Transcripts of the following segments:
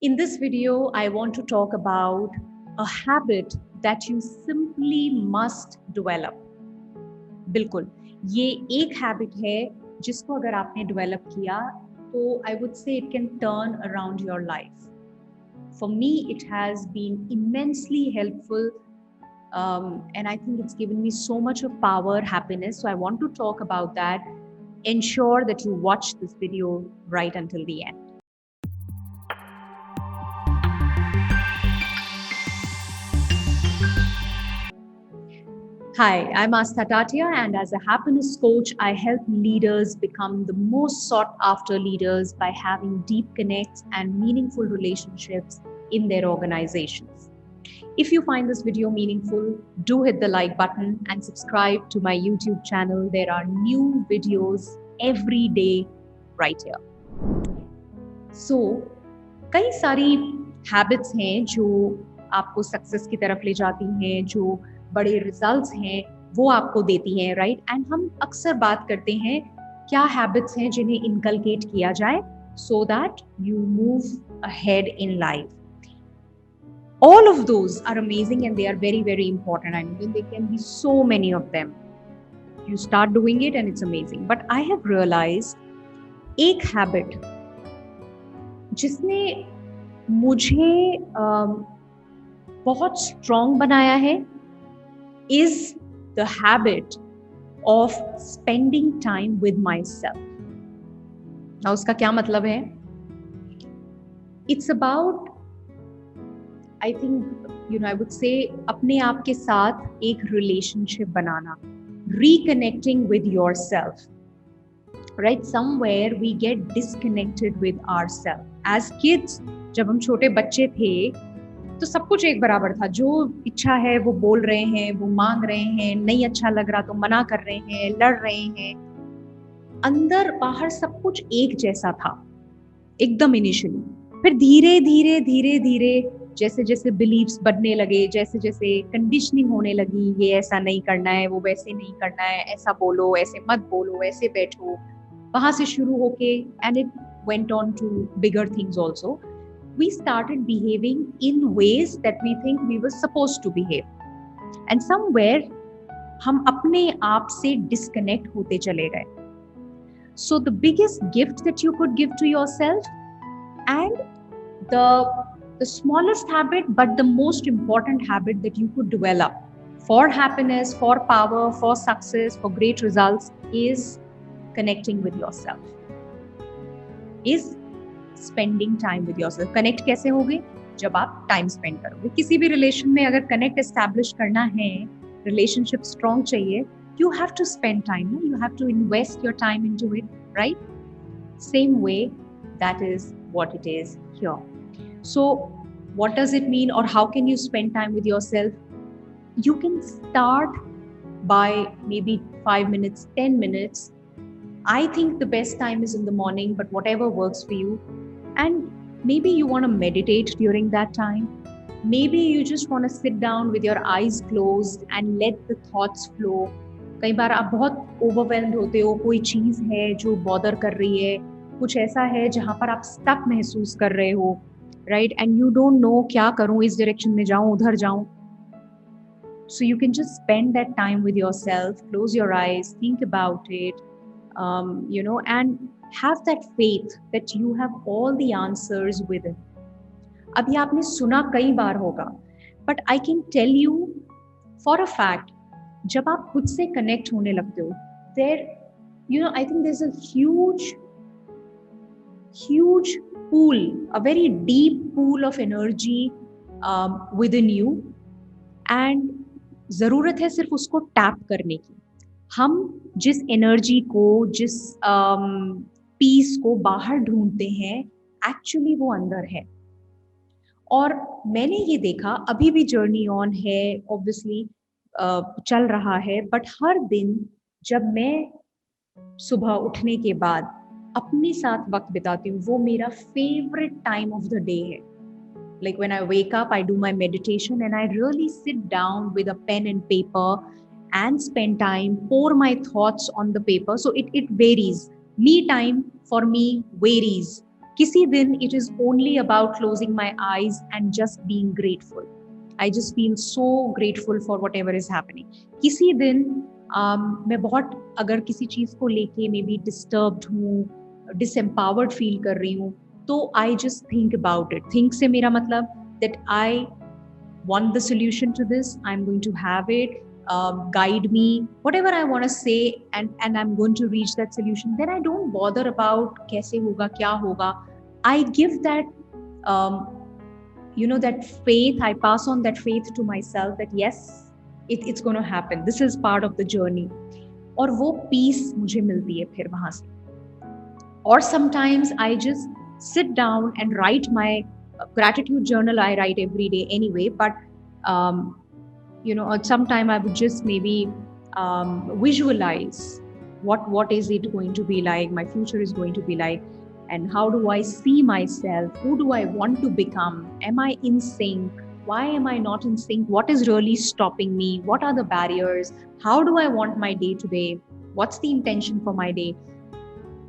In this video, I want to talk about a habit that you simply must develop. बिल्कुल, ये एक habit है जिसको अगर आपने डेवलप किया तो I would say it can turn around your life. For me, it has been immensely helpful, and I think it's given me so much of power, happiness. So I want to talk about that. Ensure that you watch this video right until the end. Hi, I'm Astha Tatia, and as a happiness coach, I help leaders become the most sought after leaders by having deep connects and meaningful relationships in their organizations. If you find this video meaningful, do hit the like button and subscribe to my YouTube channel. There are new videos every day right here. So, कई सारी habits हैं जो आपको success की तरफ ले जाती हैं, जो बड़े रिजल्ट्स हैं वो आपको देती हैं, राइट? एंड हम अक्सर बात करते हैं क्या हैबिट्स हैं जिन्हें इनकलकेट किया जाए so that you move ahead in life. All of those are amazing and they are very, very important. I mean, there can be so many of them. You start doing it and it's amazing. But I have realized एक habit जिसने मुझे बहुत strong बनाया है is the habit of spending time with myself. Now, उसका क्या मतलब है? It's about, I think, I would say अपने आप के साथ एक relationship banana, reconnecting with yourself. Right? Somewhere we get disconnected with ourselves. As kids, जब हम छोटे बच्चे थे तो सब कुछ एक बराबर था. जो इच्छा है वो बोल रहे हैं, वो मांग रहे हैं, नहीं अच्छा लग रहा तो मना कर रहे हैं, लड़ रहे हैं. अंदर बाहर सब कुछ एक जैसा था एकदम इनिशियली. फिर धीरे धीरे धीरे धीरे जैसे जैसे बिलीव्स बढ़ने लगे, जैसे जैसे कंडीशनिंग होने लगी, ये ऐसा नहीं करना है, वो वैसे नहीं करना है, ऐसा बोलो, ऐसे मत बोलो, ऐसे बैठो, वहां से शुरू होके and it went on to bigger things also. We started behaving in ways that we think we were supposed to behave. And somewhere, हम अपने आप से disconnect होते चले गए. So the biggest gift that you could give to yourself, and the smallest habit, but the most important habit that you could develop for happiness, for power, for success, for great results is connecting with yourself. Is spending time with yourself. Connect कैसे होगे? जब आप time spend करोगे. किसी भी relation में अगर connect establish करना है, रिलेशनशिप स्ट्रॉन्ग चाहिए, you have to spend time, you have to invest your time into it, right? Same way that is what it is here. So what does it mean और how can you spend time with yourself? You can start by maybe 5 minutes, 10 minutes. I think the best time is in the morning, but whatever works for you. And maybe you want to meditate during that time. Maybe you just want to sit down with your eyes closed and let the thoughts flow. कई बार आप बहुत overwhelmed होते हो, कोई चीज़ है जो bother कर रही है, कुछ ऐसा है जहाँ पर आप stuck महसूस कर रहे हो, right? And you don't know क्या करूँ, इस direction में जाऊँ, उधर जाऊँ. So you can just spend that time with yourself, close your eyes, think about it, and have that faith that you have all the answers within. अभी आपने सुना कई बार होगा, but I can tell you for a fact, जब आप खुद से connect होने लगते हो, I think there's a huge pool, a very deep pool of energy within you, and जरूरत है सिर्फ उसको टैप करने की. हम जिस एनर्जी को, जिस पीस को बाहर ढूंढते हैं, एक्चुअली वो अंदर है. और मैंने ये देखा, अभी भी जर्नी ऑन है, ऑब्वियसली चल रहा है, बट हर दिन जब मैं सुबह उठने के बाद अपने साथ वक्त बिताती हूँ, वो मेरा favourite time of the day है. Like when I wake up, I do my meditation and I really sit down with a pen and paper and spend time, pour my thoughts on the paper. So it varies. Me time for me varies. किसी दिन it is only about closing my eyes and just being grateful. I just feel so grateful for whatever is happening. किसी दिन मैं बहुत अगर किसी चीज़ को लेके मे बी डिस्टर्ब्ड हूँ, डिसएम्पावर्ड फील कर रही हूँ, तो I just think about it. Think से मेरा मतलब that I want the solution to this, I'm going to have it, guide me whatever I want to say, and I'm going to reach that solution. Then I don't bother about kaise hoga kya hoga. I give that um, that faith, I pass on that faith to myself that yes, it's going to happen, this is part of the journey. और वो peace मुझे मिलती है फिर वहां से. Or sometimes I just sit down and write my gratitude journal. I write every day anyway, but sometime I would just maybe visualize what is it going to be like, my future is going to be like, and how do I see myself, who do I want to become, am I in sync, why am I not in sync, what is really stopping me, what are the barriers, how do I want my day today, what's the intention for my day.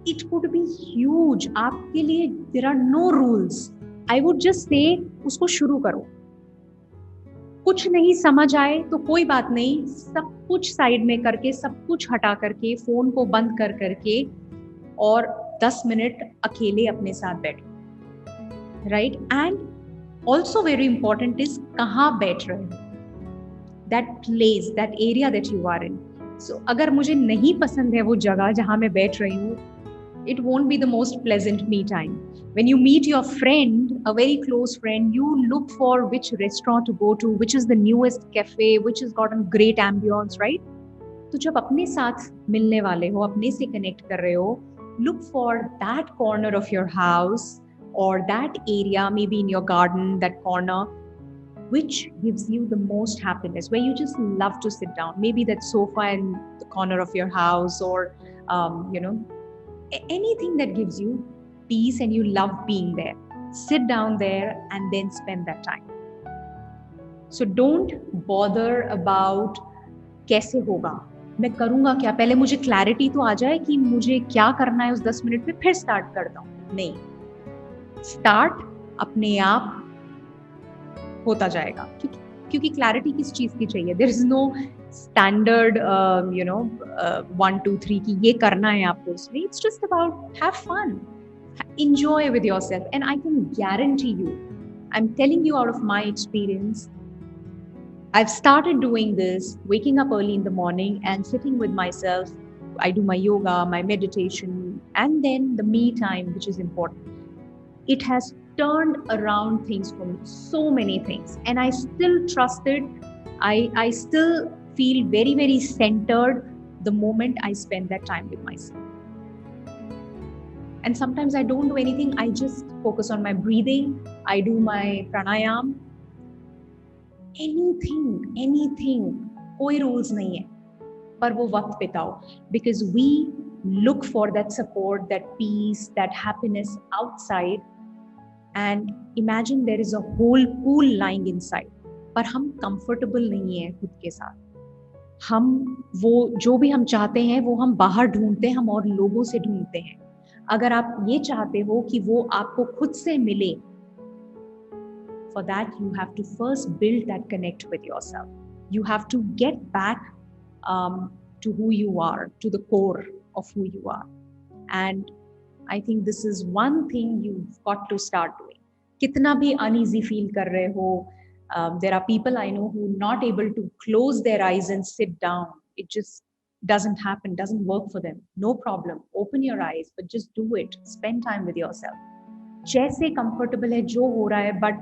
It could be huge. आपके लिए there are no rules. I would just say उसको शुरू करो. कुछ नहीं समझ आए तो कोई बात नहीं, सब कुछ साइड में करके, सब कुछ हटा करके, फोन को बंद कर करके और 10 मिनट अकेले अपने साथ बैठो. Right. And also very important is कहाँ बैठ रहे हो, that place, that area that you are in. So अगर मुझे नहीं पसंद है वो जगह जहाँ मैं बैठ रही हूँ, it won't be the most pleasant me time. When you meet your friend, a very close friend, you look for which restaurant to go to, which is the newest cafe, which has got a great ambience, right? तो जब अपने साथ मिलने वाले हो, अपने से connect कर रहे हो, look for that corner of your house or that area, maybe in your garden, that corner, which gives you the most happiness, where you just love to sit down. Maybe that sofa in the corner of your house, or anything that gives you peace and you love being there. Sit down there and then spend that time. So don't bother about कैसे होगा, मैं करूँगा क्या, पहले मुझे clarity तो आ जाए कि मुझे क्या करना है उस 10 मिनट में, फिर स्टार्ट करता हूँ. नहीं, स्टार्ट अपने आप होता जाएगा. क्योंकि क्लैरिटी किस चीज की चाहिए. देयर इज नो स्टैंडर्ड 1 2 3 की ये करना है आपको उसमें. It's just about have fun, enjoy with yourself. And I can guarantee you, I'm telling you out of my experience, I've started doing this, waking up early in the morning and sitting with myself. I do my yoga, my meditation, and then the me time, which is important. It has turned around things for me, so many things, and I still trust it. I still feel very, very centered the moment I spend that time with myself. And sometimes I don't do anything, I just focus on my breathing, I do my pranayam, anything, कोई rules नहीं है, पर वो वक्त बिताओ, because we look for that support, that peace, that happiness outside. And imagine there is a whole pool lying inside, पर हम comfortable नहीं है खुद के साथ. हम वो जो भी हम चाहते हैं वो हम बाहर ढूंढते हैं, हम और लोगों से ढूंढते हैं. अगर आप ये चाहते हो कि वो आपको खुद से मिले, for that you have to first build that connect with yourself. You have to get back to who you are, to the core of who you are. And I think this is one thing you've got to start doing. कितना भी uneasy feel कर रहे हो, there are people I know who are not able to close their eyes and sit down. It just doesn't happen, doesn't work for them. No problem. Open your eyes, but just do it. Spend time with yourself. जैसे comfortable है जो हो रहा है, but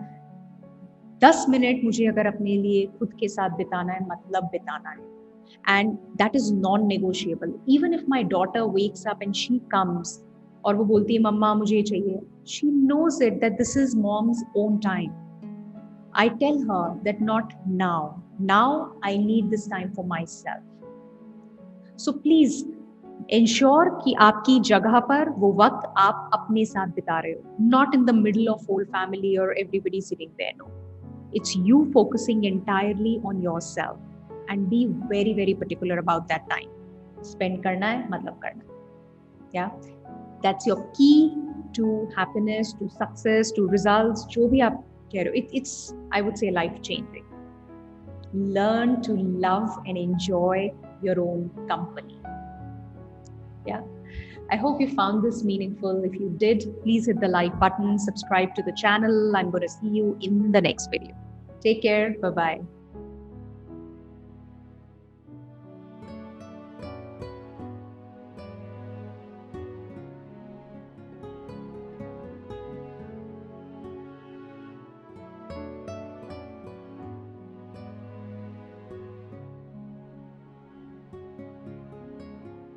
10 minute मुझे अगर अपने लिए खुद के साथ बिताना है, मतलब बिताना है. And that is non-negotiable. Even if my daughter wakes up and she comes और वो बोलती है मम्मा मुझे ये चाहिए, she knows it that this is mom's own time. I tell her that not now. Now I need this time for myself. So please ensure कि आपकी जगह पर वो वक्त आप अपने साथ बिता रहे हो, not in the middle of whole family or everybody sitting there. No, it's you focusing entirely on yourself, and be very, very particular about that time. Spend करना है मतलब करना. Yeah, that's your key to happiness, to success, to results, जो भी आप कह रहे हो, it's, I would say, life changing. Learn to love and enjoy your own company. Yeah. I hope you found this meaningful. If you did, please hit the like button, subscribe to the channel. I'm going to see you in the next video. Take care. Bye-bye.